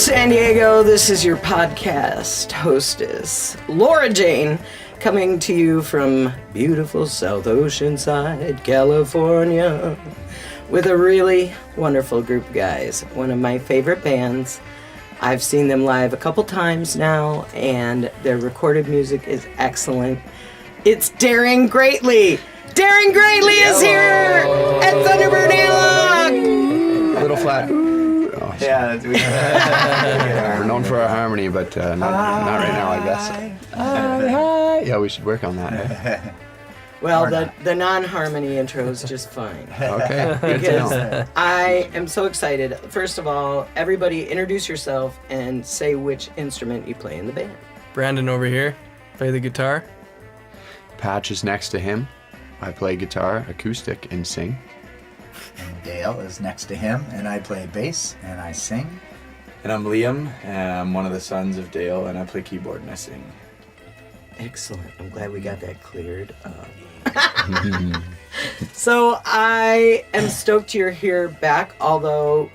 San Diego. This is your podcast hostess, Laura Jane, coming to you from beautiful South Oceanside, California, with a really wonderful group of guys. One of my favorite bands. I've seen them live a couple times now, and their recorded music is excellent. It's Daring Greatly. Daring Greatly is here at Thunderbird Dail. A little flat. Oh, yeah, that's weird. We're known for our harmony, but not right now, I guess. Yeah, we should work on that. Well, the non-harmony intro is just fine. Okay. Because I am so excited. First of all, everybody introduce yourself and say which instrument you play in the band. Brandon over here, play the guitar. Patch is next to him. I play guitar, acoustic, and sing. And Dail is next to him, and I play bass and I sing. And I'm Liam, and I'm one of the sons of Dail, and I play keyboard and I sing. Excellent. I'm glad we got that cleared up. So I am stoked you're here back, although,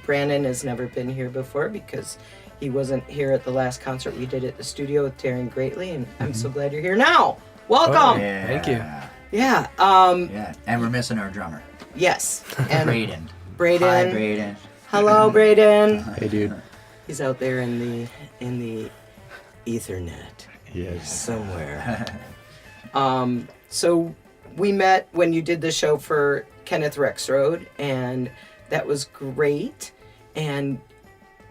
Brandon has never been here before because he wasn't here at the last concert we did at the studio with Daring Greatly, and I'm so glad you're here now. Welcome. Oh, yeah. Thank you. Yeah. Yeah, and we're missing our drummer. Yes. And Braden. Braden. Hi, Braden. Hello, Braden. Hey, dude. He's out there in the Ethernet. Yes. Somewhere. So we met when you did the show for Kenneth Rexroad, and that was great. And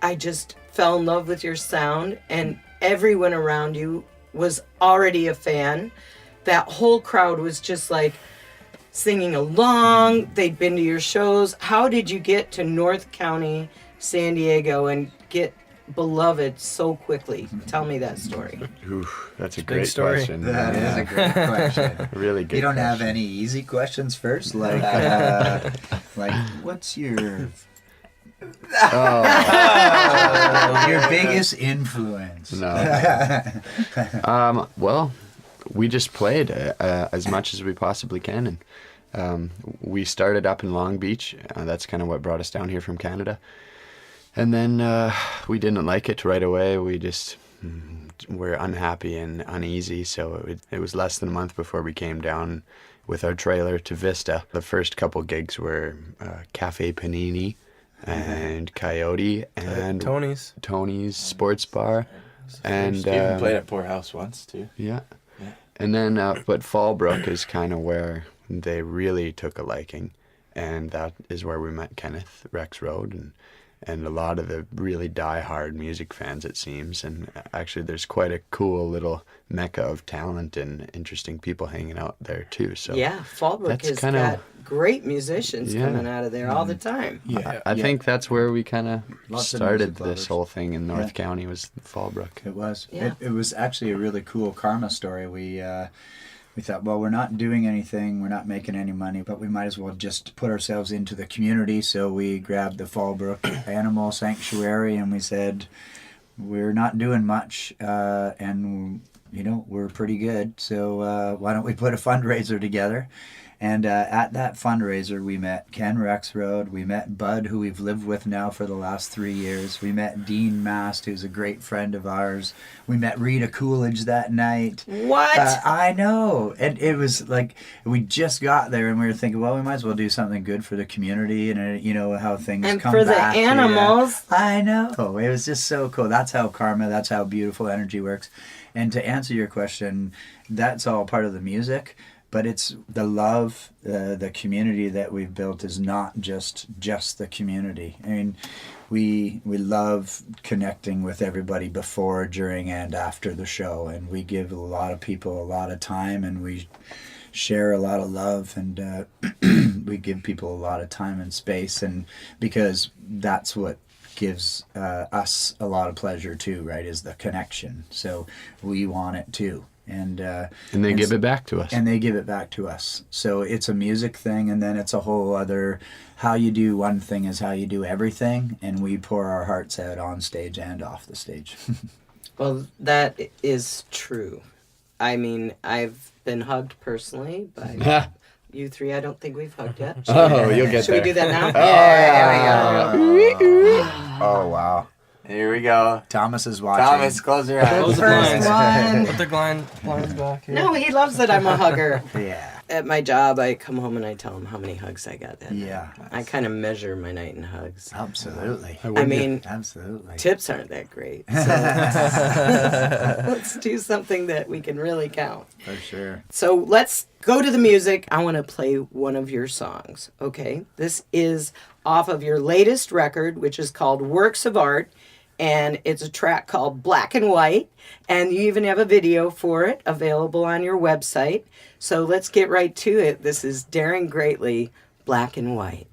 I just fell in love with your sound, and everyone around you was already a fan. That whole crowd was just like singing along. They'd been to your shows. How did you get to North County, San Diego, and get beloved so quickly? Tell me that story. Oof, that's a Big great story. question. That is a great question. Really good. You don't have question. any easy questions first? Like, what's your your biggest influence? No. Well, we just played as much as we possibly can, and we started up in Long Beach. That's kind of what brought us down here from Canada. And then we didn't like it right away. We just were unhappy and uneasy. So it was less than a month before we came down with our trailer to Vista. The first couple gigs were Cafe Panini and Coyote and Tony's Sports Bar. And We even played at Poorhouse once, too. Yeah. And then, but Fallbrook is kind of where they really took a liking. And that is where we met Kenneth Rexroad and a lot of the really die-hard music fans, it seems. And actually, there's quite a cool little mecca of talent and interesting people hanging out there, too. So Yeah, Fallbrook has got great musicians coming out of there all the time. Yeah, I think that's where we kind of Lots of started music this lovers. whole thing in North County was Fallbrook. It was. Yeah. It was actually a really cool karma story. We thought, well, we're not doing anything, we're not making any money, but we might as well just put ourselves into the community. So we grabbed the Fallbrook Animal Sanctuary and we said, we're not doing much, and we're pretty good. So why don't we put a fundraiser together? And at that fundraiser, we met Ken Rexroad, we met Bud, who we've lived with now for the last 3 years. We met Dean Mast, who's a great friend of ours. We met Rita Coolidge that night. What? I know. And it was like, we just got there and we were thinking, well, we might as well do something good for the community and, how things And come for the back. animals. I know. It was just so cool. That's how karma, that's how beautiful energy works. And to answer your question, that's all part of the music. But it's the love, the community that we've built is not just the community. I mean, we love connecting with everybody before, during, and after the show. And we give a lot of people a lot of time, and we share a lot of love, and we give people a lot of time and space. And because that's what gives us a lot of pleasure too, right, is the connection. So we want it too. And they give it back to us. And they give it back to us. So it's a music thing, and then it's a whole other, how you do one thing is how you do everything, and we pour our hearts out on stage and off the stage. Well, that is true. I mean, I've been hugged personally by you three. I don't think we've hugged yet. Oh, you'll get Should there. we do that now? Oh, wow. Here we go. Thomas is watching. Thomas, close your eyes. Close the First blinds. one. Put the blinds back here. No, he loves that I'm a hugger. Yeah. At my job, I come home and I tell him how many hugs I got that night. Yeah. I kind of measure my night in hugs. Absolutely. I mean, Absolutely. tips aren't that great. So let's do something that we can really count. For sure. So let's go to the music. I want to play one of your songs, okay? This is off of your latest record, which is called Works of Art, and it's a track called Black and White, and you even have a video for it available on your website. So let's get right to it. This is Daring Greatly, Black and White.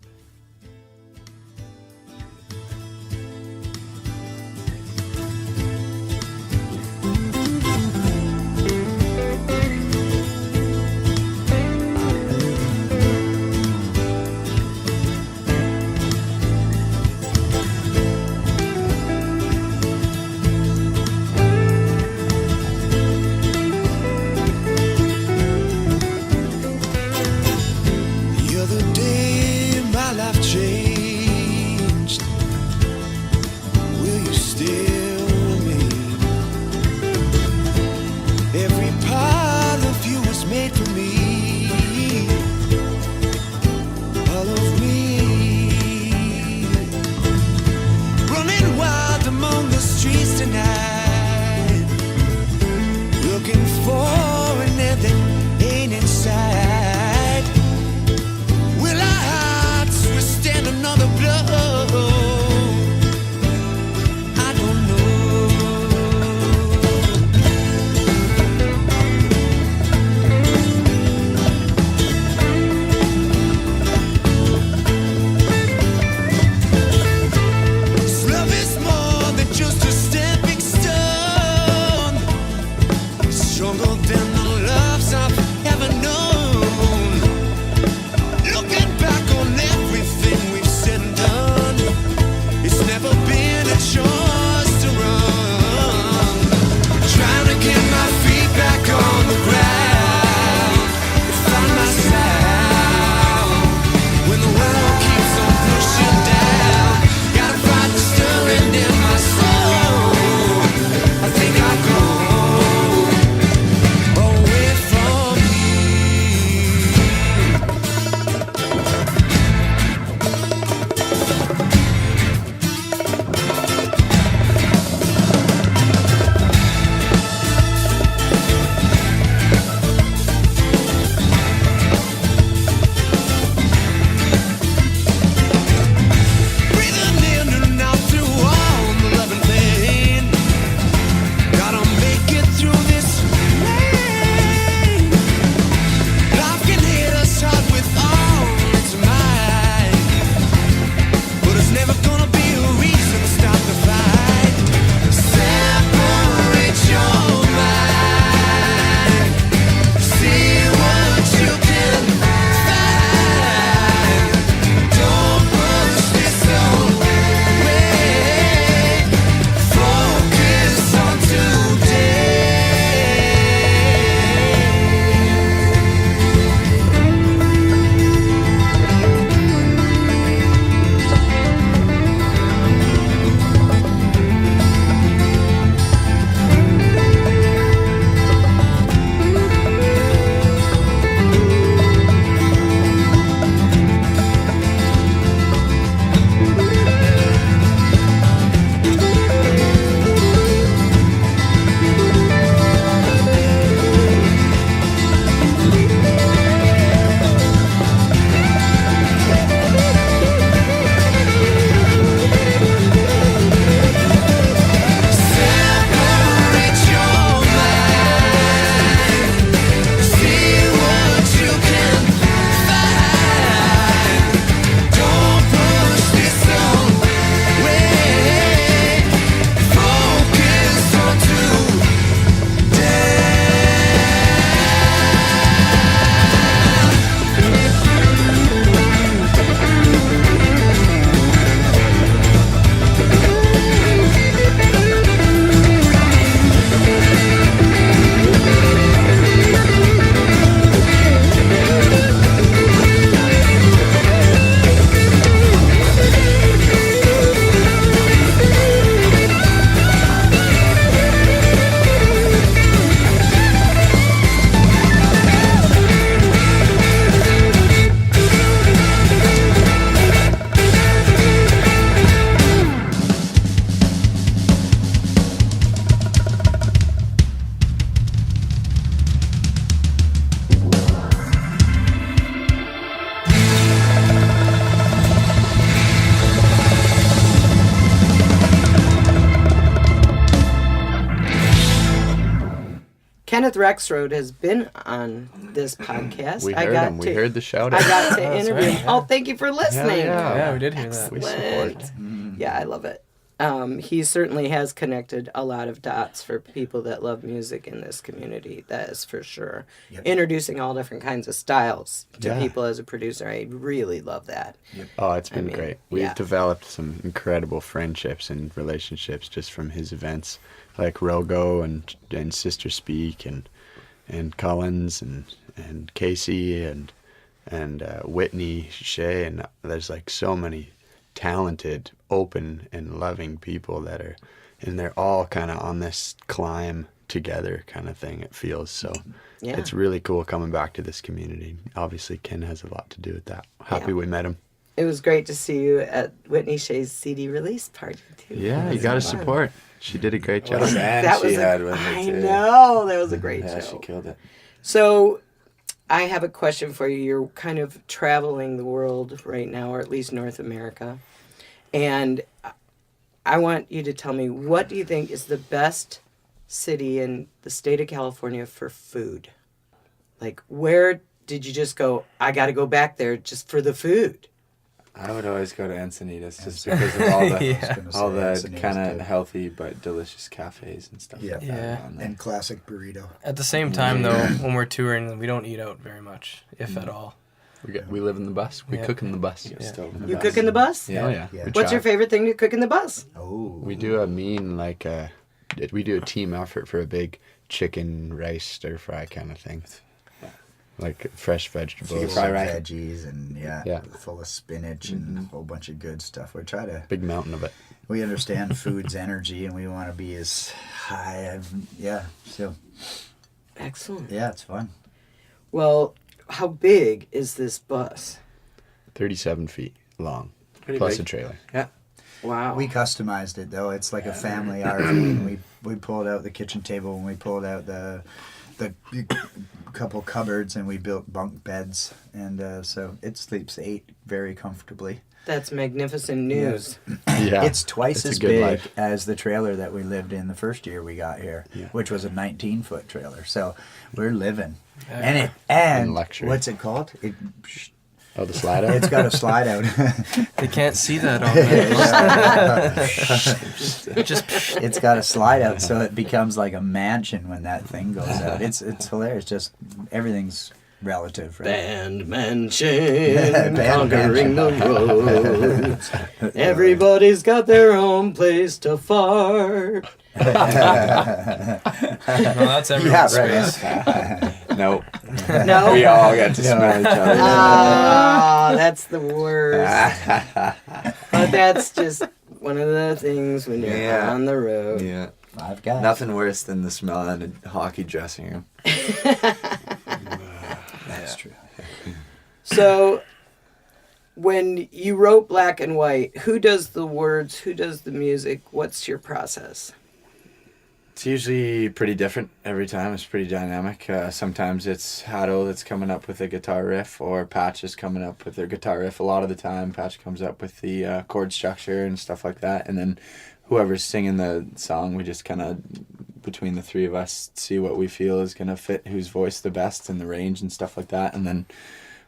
The other day my life changed. Will you still remain? Every part of you was made for me. All of me. Running wild among the streets tonight, looking for an end that ain't inside. Will our hearts withstand another blow? I don't know. This love is more than just a stepping stone. It's Kenneth Rexroad has been on this podcast. We heard him. We heard the shout I out. got to That's interview right, him. yeah. Oh, thank you for listening. Yeah, we did hear that. We support. Yeah, I love it. He certainly has connected a lot of dots for people that love music in this community. That is for sure. Yep. Introducing all different kinds of styles to Yeah. people as a producer. I really love that. Oh, it's been mean, great. We've yeah. developed some incredible friendships and relationships just from his events, like Rogo and Sister Speak and Collins and Casey and Whitney Shea, and there's like so many talented, open, and loving people that are, and they're all kind of on this climb together kind of thing. It feels so. Yeah. It's really cool coming back to this community. Obviously, Ken has a lot to do with that. Happy Yeah. we met him. It was great to see you at Whitney Shea's CD release party, too. Yeah, you got to support. She did a great job. What a band That she was had with her, I too. know. That was a great Yeah, show. she killed it. So, I have a question for you. You're kind of traveling the world right now, or at least North America. And I want you to tell me, what do you think is the best city in the state of California for food? Like, where did you just go, I got to go back there just for the food? I would always go to Encinitas just because of all the Yeah. all the Encinitas kind of too. healthy but delicious cafes and stuff Yeah. like Yeah. that. around there. And classic burrito. At the same time, though, when we're touring, we don't eat out very much, if at all. We live in the bus. We Yeah. cook in the bus. Get stove in the You bus. cook in the bus? Yeah. Oh yeah. Yeah. We What's try. your favorite thing to cook in the bus? Oh. We do a mean we do a team effort for a big chicken rice stir fry kind of thing. Like fresh vegetables. Chicken fry rice. Veggies and Yeah. full of spinach and a whole bunch of good stuff. We try to. Big mountain of it. We understand food's energy and we want to be as high. So Excellent. yeah, it's fun. Well, how big is this bus? 37 feet long. Pretty plus big. a trailer. Yeah. Wow. We customized it though. It's like a family RV. And we pulled out the kitchen table and we pulled out the couple cupboards and we built bunk beds and so it sleeps 8 very comfortably. That's magnificent news. Yeah. It's twice It's a as good big life. as the trailer that we lived in the first year we got here, Yeah. which was a 19-foot trailer. So we're living. Yeah. And luxury. what's it called? Oh, the slide out? It's got a slide out. They can't see that on there. Just It's got a slide out, so it becomes like a mansion when that thing goes out. It's hilarious. Just everything's relative, right? Band mansion, Band conquering the roads. Everybody's got their own place to fart. no, that's everyone's Yeah, space. right. No. No? We all get to smell each other. Ah, that's the worst. But that's just one of the things when you're Yeah. on the road. Yeah. I've got Nothing worse than the smell in a hockey dressing room. That's true. So, when you wrote Black and White, who does the words? Who does the music? What's your process? It's usually pretty different every time. It's pretty dynamic. Sometimes it's Haddo that's coming up with a guitar riff, or Patch is coming up with their guitar riff. A lot of the time, Patch comes up with the chord structure and stuff like that. And then whoever's singing the song, we just kind of, between the three of us, see what we feel is going to fit whose voice the best and the range and stuff like that. And then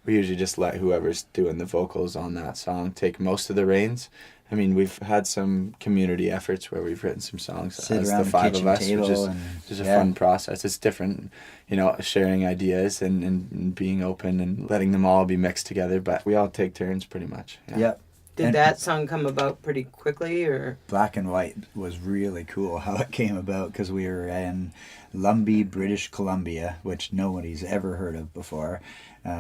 we usually just let whoever's doing the vocals on that song take most of the reins. I mean, we've had some community efforts where we've written some songs Sit as around the the five of kitchen us, table which and- is a yeah. fun process. It's different, sharing ideas and being open and letting them all be mixed together. But we all take turns pretty much. Yeah. Yep. Did And- that song come about pretty quickly, or? Black and White was really cool how it came about because we were in Lumbee, British Columbia, which nobody's ever heard of before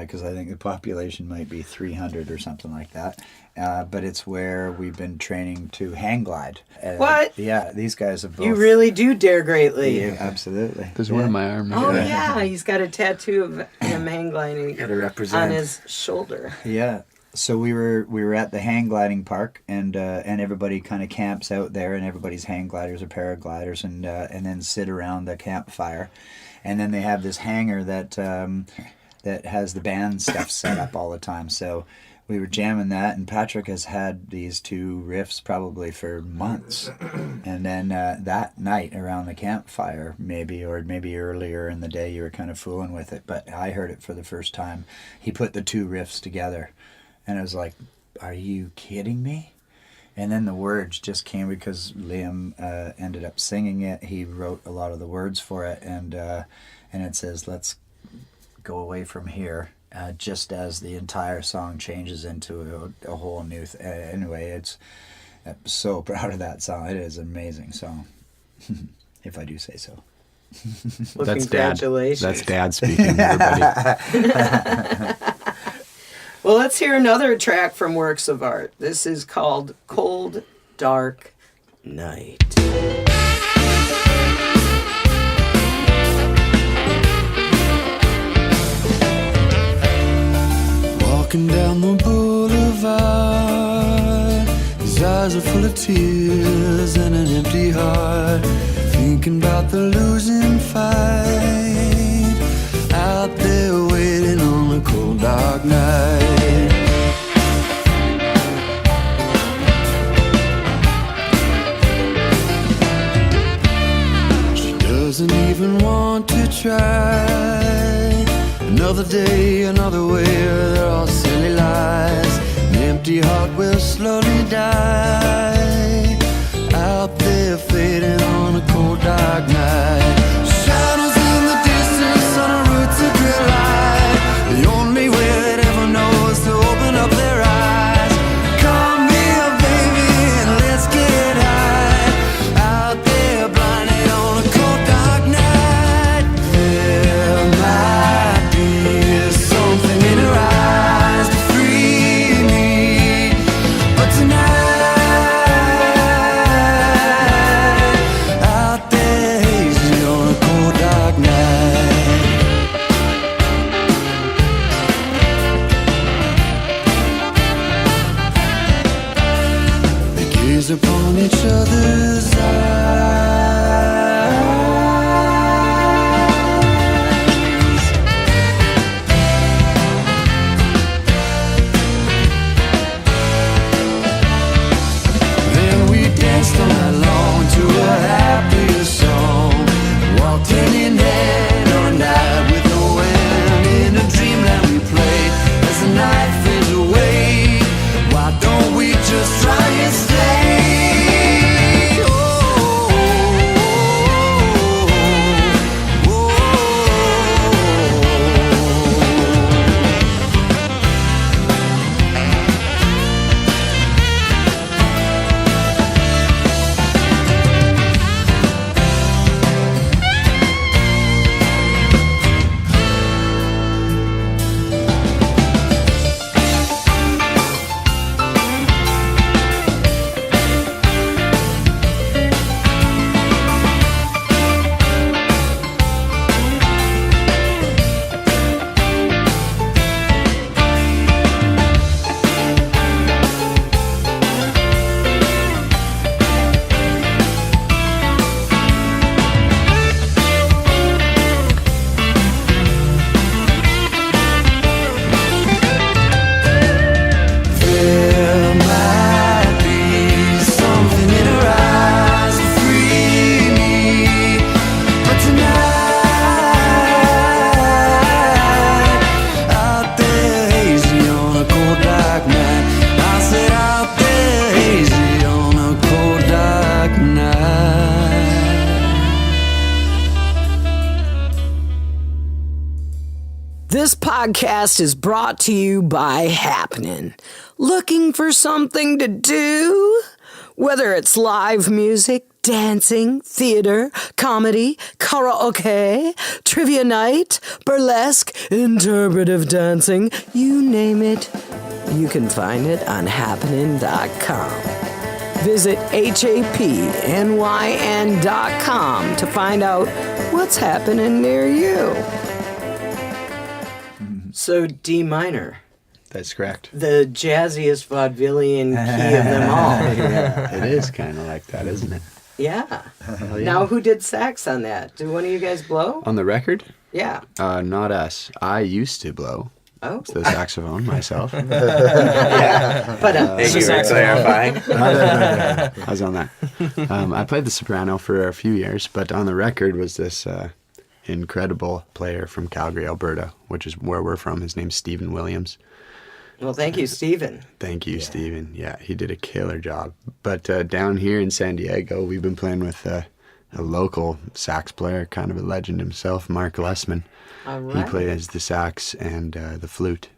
because I think the population might be 300 or something like that. But it's where we've been training to hang glide. What? Yeah, these guys have both. You really do dare greatly. Yeah, absolutely. There's one in my arm. Oh right? yeah, he's got a tattoo of him hang gliding Gotta represent. on his shoulder. Yeah. So we were at the hang gliding park, and everybody kind of camps out there, and everybody's hang gliders or paragliders, and then sit around the campfire, and then they have this hangar that has the band stuff set up all the time. So we were jamming that, and Patrick has had these two riffs probably for months. And then that night around the campfire, maybe earlier in the day, you were kind of fooling with it, but I heard it for the first time. He put the two riffs together, and I was like, are you kidding me? And then the words just came because Liam ended up singing it. He wrote a lot of the words for it, and it says, let's go away from here. Just as the entire song changes into a whole new anyway, I'm so proud of that song. It is an amazing song, if I do say so. Well, That's Dad. congratulations. That's Dad speaking, everybody. Well, let's hear another track from Works of Art. This is called Cold, Dark Night. Walking down the boulevard, his eyes are full of tears and an empty heart, thinking about the losing fight, out there waiting on a cold dark night. She doesn't even want to try. Another day, another way, they're all silly lies. An empty heart will slowly die, out there fading on a cold dark night. Shadows in the distance on a route to gray light. The only way that ever knows to open up their eyes. Come here, baby, and let's get high, out there blinded on a cold dark night. There might be something in her eyes to free me, but tonight, out there hazy on a cold dark night. They gaze upon each other's eyes. Then we danced all night long to a happier song, walked hand in hand all night with the wind. In a dreamland we played as the night fades away. Why don't we just try and stay? Oh, oh, oh, oh. There might be something in her eyes to free me, but tonight, out there hazy on a cold dark night. I said out there hazy on a cold dark night. This podcast is brought to you by Hapnyn. Looking for something to do? Whether it's live music, dancing, theater, comedy, karaoke, trivia night, burlesque, interpretive dancing, you name it, you can find it on hapnyn.com. Visit hapnyn.com to find out what's happening near you. So D minor, That's correct. the jazziest vaudevillian key of them all. Yeah, it is kind of like that, isn't it? Yeah. Hell yeah. Now, who did sax on that? Did one of you guys blow? On the record? Yeah. Not us. I used to blow. Oh. It's the saxophone, myself. But Thank you for clarifying. I was on that. I played the soprano for a few years, but on the record was this incredible player from Calgary, Alberta, which is where we're from. His name's Stephen Williams. well, thank you, Stephen. Thank you, Stephen. Yeah, he did a killer job. But down here in San Diego, we've been playing with a local sax player, kind of a legend himself, Mark Lessman. All He right. plays the sax and the flute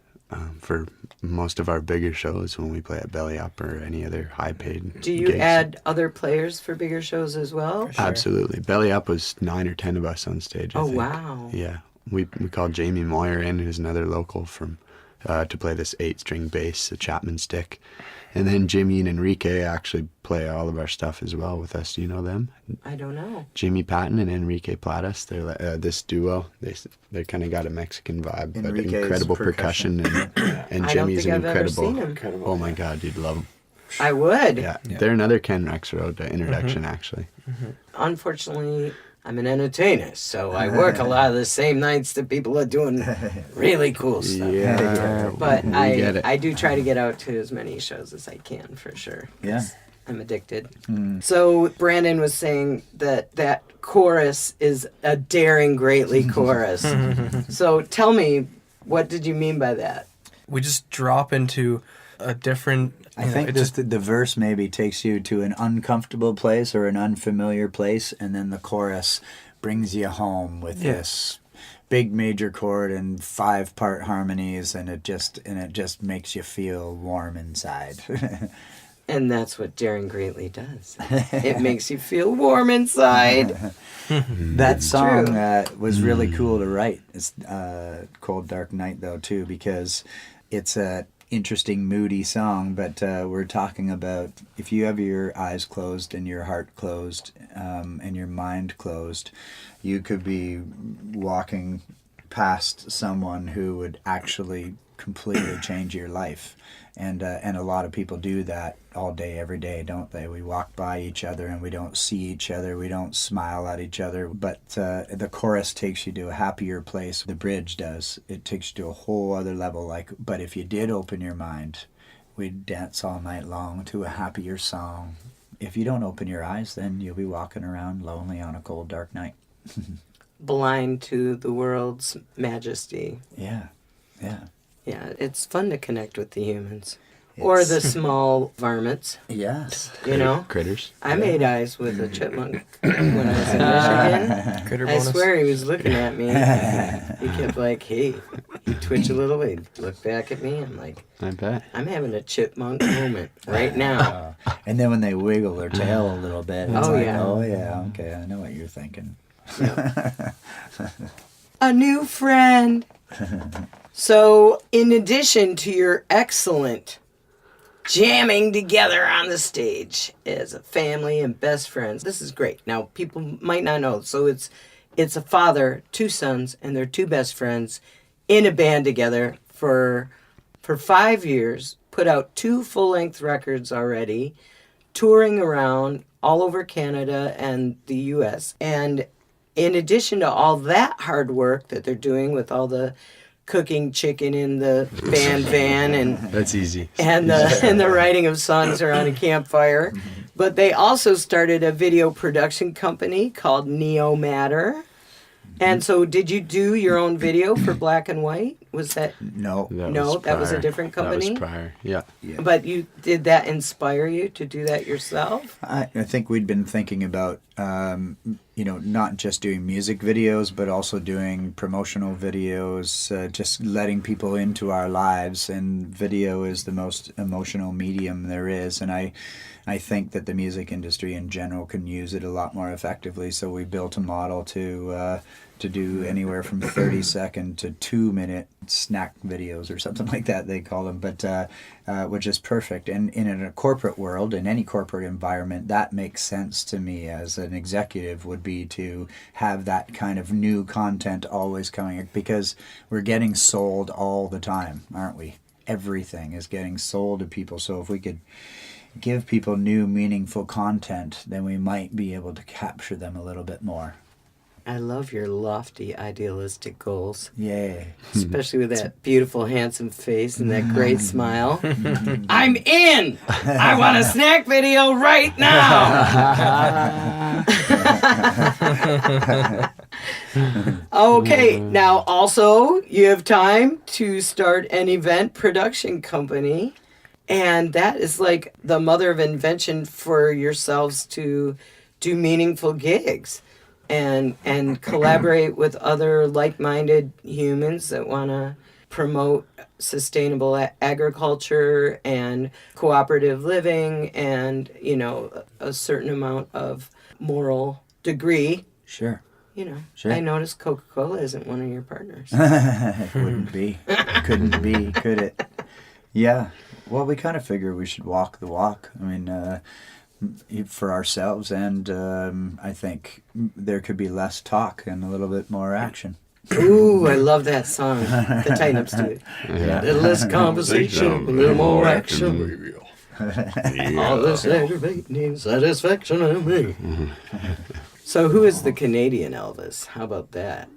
for most of our bigger shows when we play at Belly Up or any other high-paid Do you gigs. add other players for bigger shows as well? Sure. Absolutely. Belly Up was 9 or 10 of us on stage, I Oh, think. wow. Yeah. We called Jamie Moyer in, who's another local from to play this 8-string bass, a Chapman stick. And then Jimmy and Enrique actually play all of our stuff as well with us. Do you know them? I don't know. Jimmy Patton and Enrique Platas. They're this duo. They kind of got a Mexican vibe, but Enrique's incredible percussion, and I don't Jimmy's think an I've ever incredible. seen him. Oh my God, you'd love them. I would. Yeah, they're another Ken Rex Road introduction actually. Unfortunately, I'm an entertainer, so I work a lot of the same nights that people are doing really cool stuff. Yeah, But we I get it. I do try to get out to as many shows as I can, for sure. Yeah. I'm addicted. So Brandon was saying that chorus is a daring greatly chorus. So tell me, what did you mean by that? We just drop into a different. I think the verse maybe takes you to an uncomfortable place or an unfamiliar place, and then the chorus brings you home with this big major chord and 5-part harmonies, and it just makes you feel warm inside. And that's what daring greatly does. It makes you feel warm inside. That song true. Was really cool to write. It's Cold Dark Night though too, because it's a interesting moody song, but we're talking about if you have your eyes closed and your heart closed and your mind closed, you could be walking past someone who would actually completely change your life. And a lot of people do that all day, every day, don't they? We walk by each other and we don't see each other. We don't smile at each other. But the chorus takes you to a happier place. The bridge does. It takes you to a whole other level. But if you did open your mind, we'd dance all night long to a happier song. If you don't open your eyes, then you'll be walking around lonely on a cold, dark night. Blind to the world's majesty. Yeah. Yeah, it's fun to connect with the humans. Or the small varmints, Yes. you know? Critters. I made eyes with a chipmunk when I was in Michigan. Critter I bonus. swear he was looking at me. He kept like, hey, he'd twitch a little, he'd look back at me. I'm like, I bet. I'm having a chipmunk moment right now. And then when they wiggle their tail a little bit, it's Oh, like, yeah. okay, I know what you're thinking. A new friend. So, in addition to your excellent jamming together on the stage as a family and best friends, this is great. Now, people might not know. So, it's a father, 2 sons, and their 2 best friends in a band together for 5 years, put out 2 full-length records already, touring around all over Canada and the U.S. And in addition to all that hard work that they're doing with all the cooking chicken in the band van and That's easy. the writing of songs around a campfire, but they also started a video production company called Neo Matter. And so, did you do your own video for Black and White? Was that? No. That was a different company? That was prior. Yeah. But did that inspire you to do that yourself? I think we'd been thinking about, not just doing music videos, but also doing promotional videos, just letting people into our lives. And video is the most emotional medium there is. And I think that the music industry in general can use it a lot more effectively. So we built a model to do anywhere from 30-second to 2-minute snack videos or something like that they call them, but which is perfect. And in a corporate world, in any corporate environment, that makes sense to me as an executive, would be to have that kind of new content always coming, because we're getting sold all the time, aren't we? Everything is getting sold to people. So if we could give people new, meaningful content, then we might be able to capture them a little bit more. I love your lofty, idealistic goals, Yeah. especially with that beautiful, handsome face and that great smile. I'm in! I want a snack video right now! Okay, now also you have time to start an event production company, and that is like the mother of invention for yourselves to do meaningful gigs and collaborate with other like-minded humans that want to promote sustainable agriculture and cooperative living and, a certain amount of moral degree. Sure. Sure. I noticed Coca-Cola isn't one of your partners. It wouldn't be. It couldn't be, could it? Yeah. Well, we kind of figure we should walk the walk. I mean, for ourselves, and I think there could be less talk and a little bit more action. Ooh, I love that song. The Tighten Ups do it. Yeah. A little less conversation, a little more action. All this aggravating satisfaction in me. So who is the Canadian Elvis? How about that?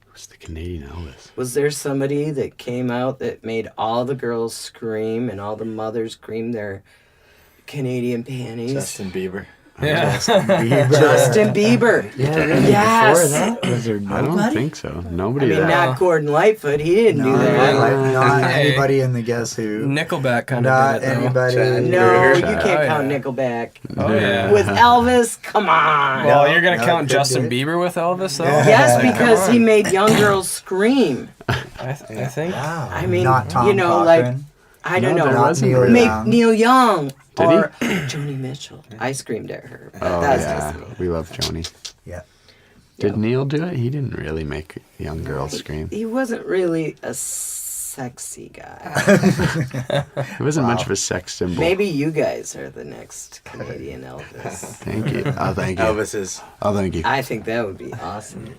Who's the Canadian Elvis? Was there somebody that came out that made all the girls scream and all the mothers cream their Canadian panties? Justin Bieber. Yeah. Justin Bieber. Yeah, really? Yes. Before that, was there I nobody? don't think so. Nobody I mean, that. not Gordon Lightfoot. He didn't do No, that. not Hey. anybody in the Guess Who. Nickelback kind Not of did it, though. anybody. No, you Oh, can't count yeah. Nickelback. Oh, yeah. With Elvis, come on. Well, No, you're going to no, count couldn't Justin do it. Bieber with Elvis, though? Yeah. Yes, Come because on. he made young girls scream. I think. Wow. I mean, not Tom like, Cochran. I don't No, know. there wasn't Neil really. Young. Neil Young. Did or Joni Mitchell. I screamed at her. But Oh, that's yeah. just me. We love Joni. Yeah. Did Neil do it? He didn't really make young girls scream. He wasn't really a sexy guy. He wasn't much of a sex symbol. Maybe you guys are the next Canadian Elvis. Thank you. Oh, thank you. Elvis is. Oh, thank you. I think that would be awesome.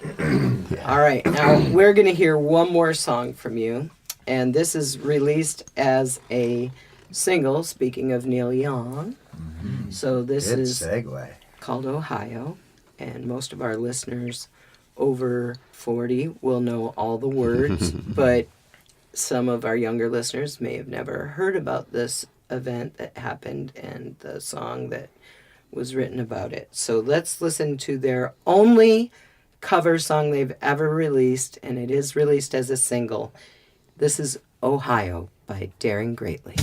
All right, now we're going to hear one more song from you, and this is released as a single, speaking of Neil Young. So this Good is segue. called Ohio, and most of our listeners over 40 will know all the words, but some of our younger listeners may have never heard about this event that happened and the song that was written about it. So let's listen to their only cover song they've ever released, and it is released as a single. This is Ohio by Daring Greatly.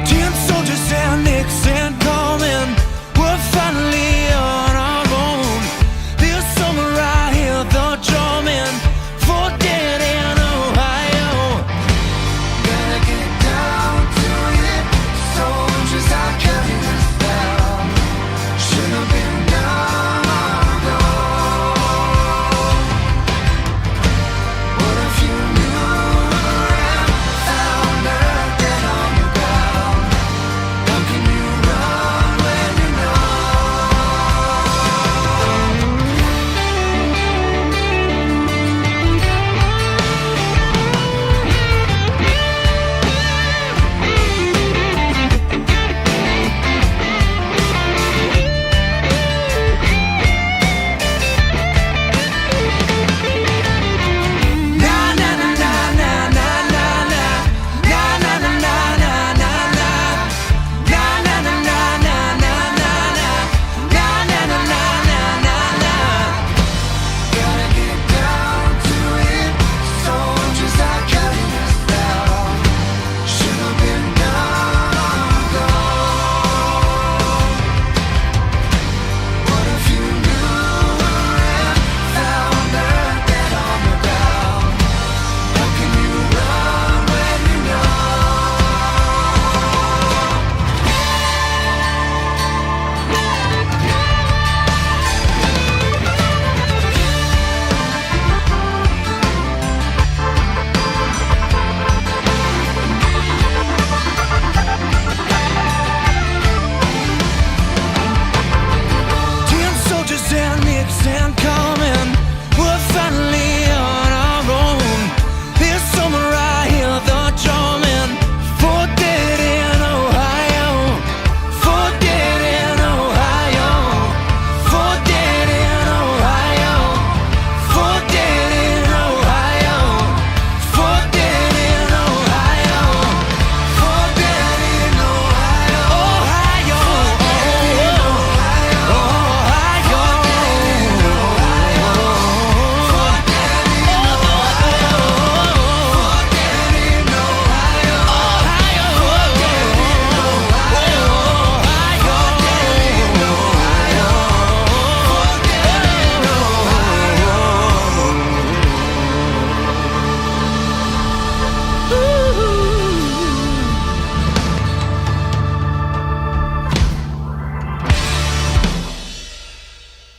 Tin soldiers and Nixon coming. We're finally on our own.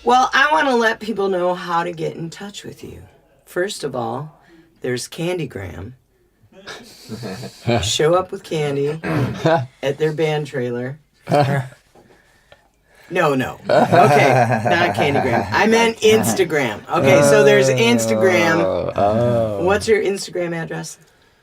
Well, I want to let people know how to get in touch with you. First of all, there's Candygram. Show up with candy at their band trailer. No. Okay, not Candygram. I meant Instagram. Okay, so there's Instagram. Oh. What's your Instagram address?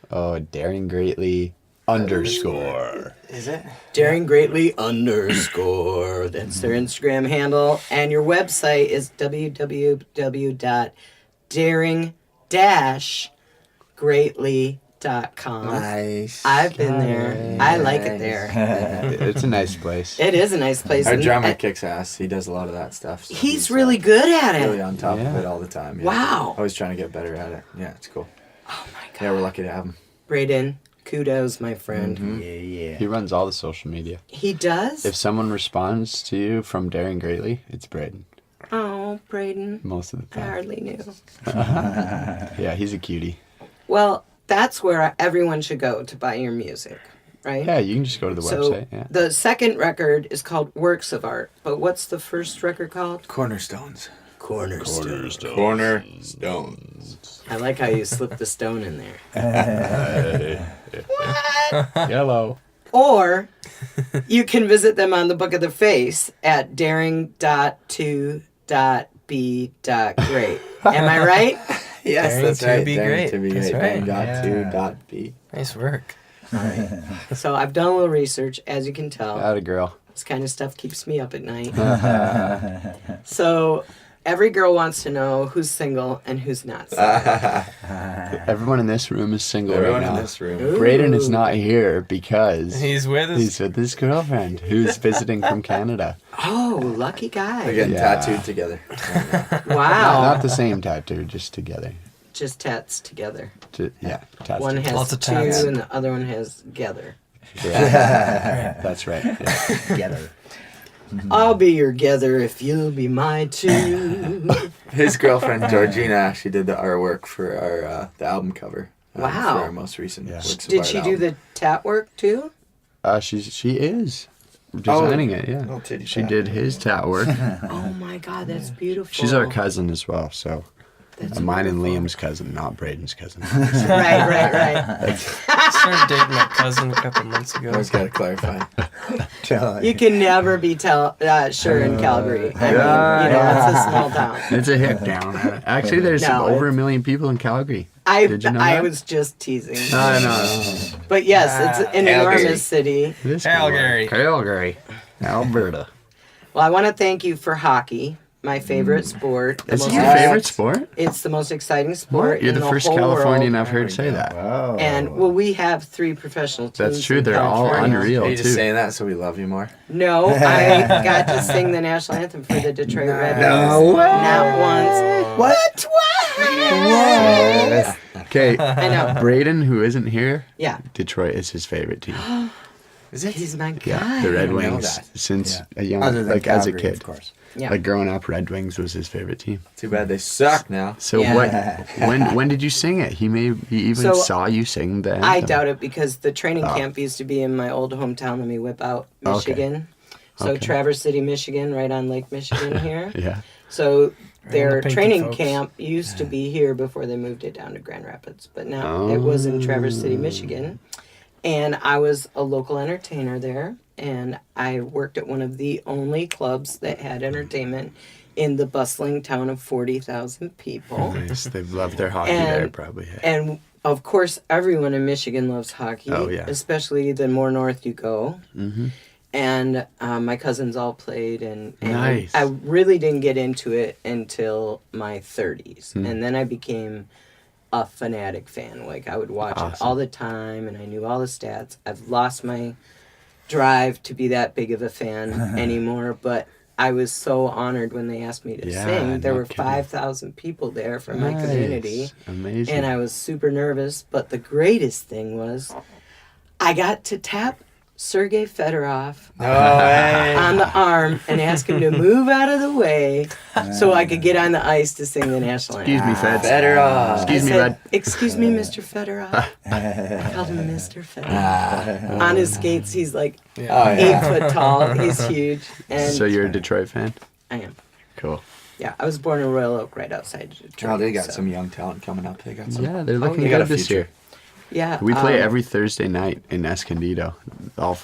Oh, Daring Greatly _ Is it? Daring Greatly _ That's their Instagram handle. And your website is www.daring-greatly.com. Nice. I've been there. I like it there. It's a nice place. It is a nice place. Our And- drummer kicks ass. He does a lot of that stuff. So he's really good at really it. on top of Yeah. it all the time. Yeah. Wow. Always trying to get better at it. Yeah, it's cool. Oh my God. Yeah, we're lucky to have him. Braden, kudos, my friend. Yeah. He runs all the social media. He does? If someone responds to you from Daring Greatly, it's Braden Oh, Braden. most of the I time. hardly knew. Yeah, he's a cutie. Well, that's where everyone should go to buy your music, right? Yeah, you can just go to the So website. Yeah. the second record is called Works of Art, but what's the first record called? Cornerstones. Cornerstone. Cornerstones. I like how you slipped the stone in there. Yellow. Or you can visit them on the Book of the Face at daring.to.be.great. Am I right? Yes, Daring that's to right. be Daring great. to be That's great. right. Daring.to.be. Nice work. So I've done a little research, as you can tell. Atta girl. This kind of stuff keeps me up at night. So every girl wants to know who's single and who's not single. Everyone in this room is single Everyone right in now. this room. Ooh. Braden is not here because He's with us. he's with his girlfriend who's visiting from Canada. Oh, lucky guy. They're getting Yeah. tattooed together. Wow. Not the same tattoo, just together. Just tats together. Yeah, tats One together. has Lots of two tats. and the other one has together. Yeah. That's right. Yeah. Together. I'll be your gether if you'll be my two. His girlfriend Georgina actually did the artwork for our the album cover. Wow. For our most recent. Yeah. Works of Did Art she do album. the tat work too? She is designing it. Yeah, Oh, titty she tat. did his tat work. Oh my God, that's beautiful. She's our cousin as well, so That's mine and wonderful. Liam's cousin, not Braden's cousin. Right. Started dating my cousin a couple months ago. Always gotta clarify. You can never be sure in Calgary. I mean, it's a small town. It's a hip down. Actually, there's No, over 1 million people in Calgary. Did you know I that? was just teasing. I know. But yes, it's an Calgary. enormous city. This Calgary. Calgary. Alberta. Well, I want to thank you for hockey, my favorite sport. the Is it most your ex- favorite sport? It's the most exciting sport. You're in the first whole Californian world. I've heard say that. Wow. And well, we have 3 professional teams. That's true. in They're all California. unreal Are you just too. saying that so we love you more? No, I got to sing the national anthem for the Detroit Red Wings. No way. Not once. What? Twice. Okay, I know. Braden, who isn't here, Yeah, Detroit is his favorite team. Is it? he's my guy. Yeah, the Red didn't know Wings that. since Yeah. a young, Other than like as a Calgary, kid. of course. Yeah. Like growing up, Red Wings was his favorite team. Too bad they suck now. So Yeah. when did you sing it? He even So, saw you sing the anthem. I doubt it because the training Oh. camp used to be in my old hometown. Let me whip out Okay. Michigan. So Okay. Traverse City, Michigan, right on Lake Michigan here. Yeah. So their Pinky training folks. camp used to be here before they moved it down to Grand Rapids. But now it was in Traverse City, Michigan. And I was a local entertainer there. And I worked at one of the only clubs that had entertainment in the bustling town of 40,000 people. Nice. They've loved their hockey there, And- probably. And of course, everyone in Michigan loves hockey. Oh, yeah. Especially the more north you go. Mm-hmm. And my cousins all played, and Nice. I really didn't get into it until my 30s. Hmm. And then I became a fanatic fan. Like, I would watch it Awesome. all the time, and I knew all the stats. I've lost my drive to be that big of a fan anymore, but I was so honored when they asked me to Yeah, sing. There no were kidding. 5,000 people there from my Nice. community. Amazing. And I was super nervous, but the greatest thing was I got to tap Sergei Fedorov No way. on the arm and ask him to move out of the way so I could get on the ice to sing the national anthem. Excuse me, Fed. Better off. Excuse I me, said, Red. Excuse me, Mr. Fedorov. I called him Mr. Fedorov. On his skates, he's like Oh, yeah. 8 foot tall. He's huge. And So you're a Detroit fan? I am. Cool. Yeah, I was born in Royal Oak, right outside Detroit. Oh, they got so. some young talent coming up. They got some. Yeah, they're looking they got good a this future. year. Yeah. We play every Thursday night in Escondido. All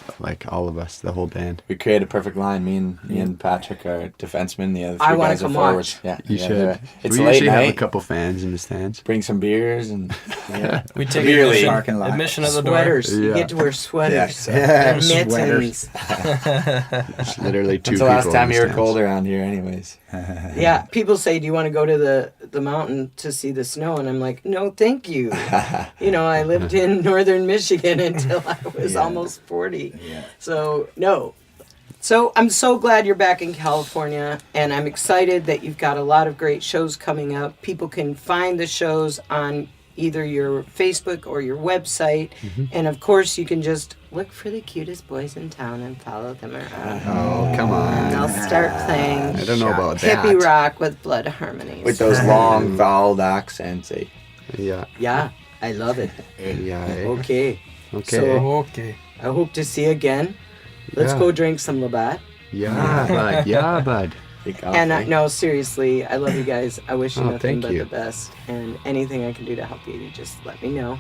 of us, the whole band. We create a perfect line. Me and Patrick are defensemen. The other I three wanna guys are come forwards. watch. Yeah, You yeah, should. they're- It's We late usually have a night. couple fans in the stands. Bring some beers and yeah. We take Beer league. Parking lot. admission of the door. Sweaters. You Yeah. get to wear sweaters. Yeah, Mittens. It's literally two It's the people. last in time the you were stands. cold around here, anyways. Yeah, people say, "Do you want to go to the mountain to see the snow?" And I'm like, "No, thank you." I lived in northern Michigan until I was almost 40. Yeah. So, no. So, I'm so glad you're back in California, and I'm excited that you've got a lot of great shows coming up. People can find the shows on either your Facebook or your website. And of course, you can just look for the cutest boys in town and follow them around. Oh, come on. And they'll start playing I don't know about that. hippie rock with blood harmonies. With those long voweled accents. Eh? Yeah. Yeah, I love it. Yeah. eh? Okay. Okay. So Okay. I hope to see you again. Let's Yeah. go drink some Labatt. Yeah, bud. Yeah, bud. Big And coffee. no, seriously, I love you guys. I wish you Oh, nothing thank but you. the best. And anything I can do to help you, just let me know.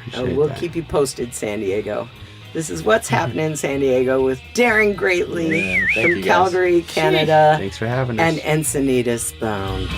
Appreciate We'll that. keep you posted, San Diego. This is What's Happening in San Diego with Darren Greatly Yeah, thank from you, guys. Calgary, Canada, Thanks for having us. and Encinitas bound.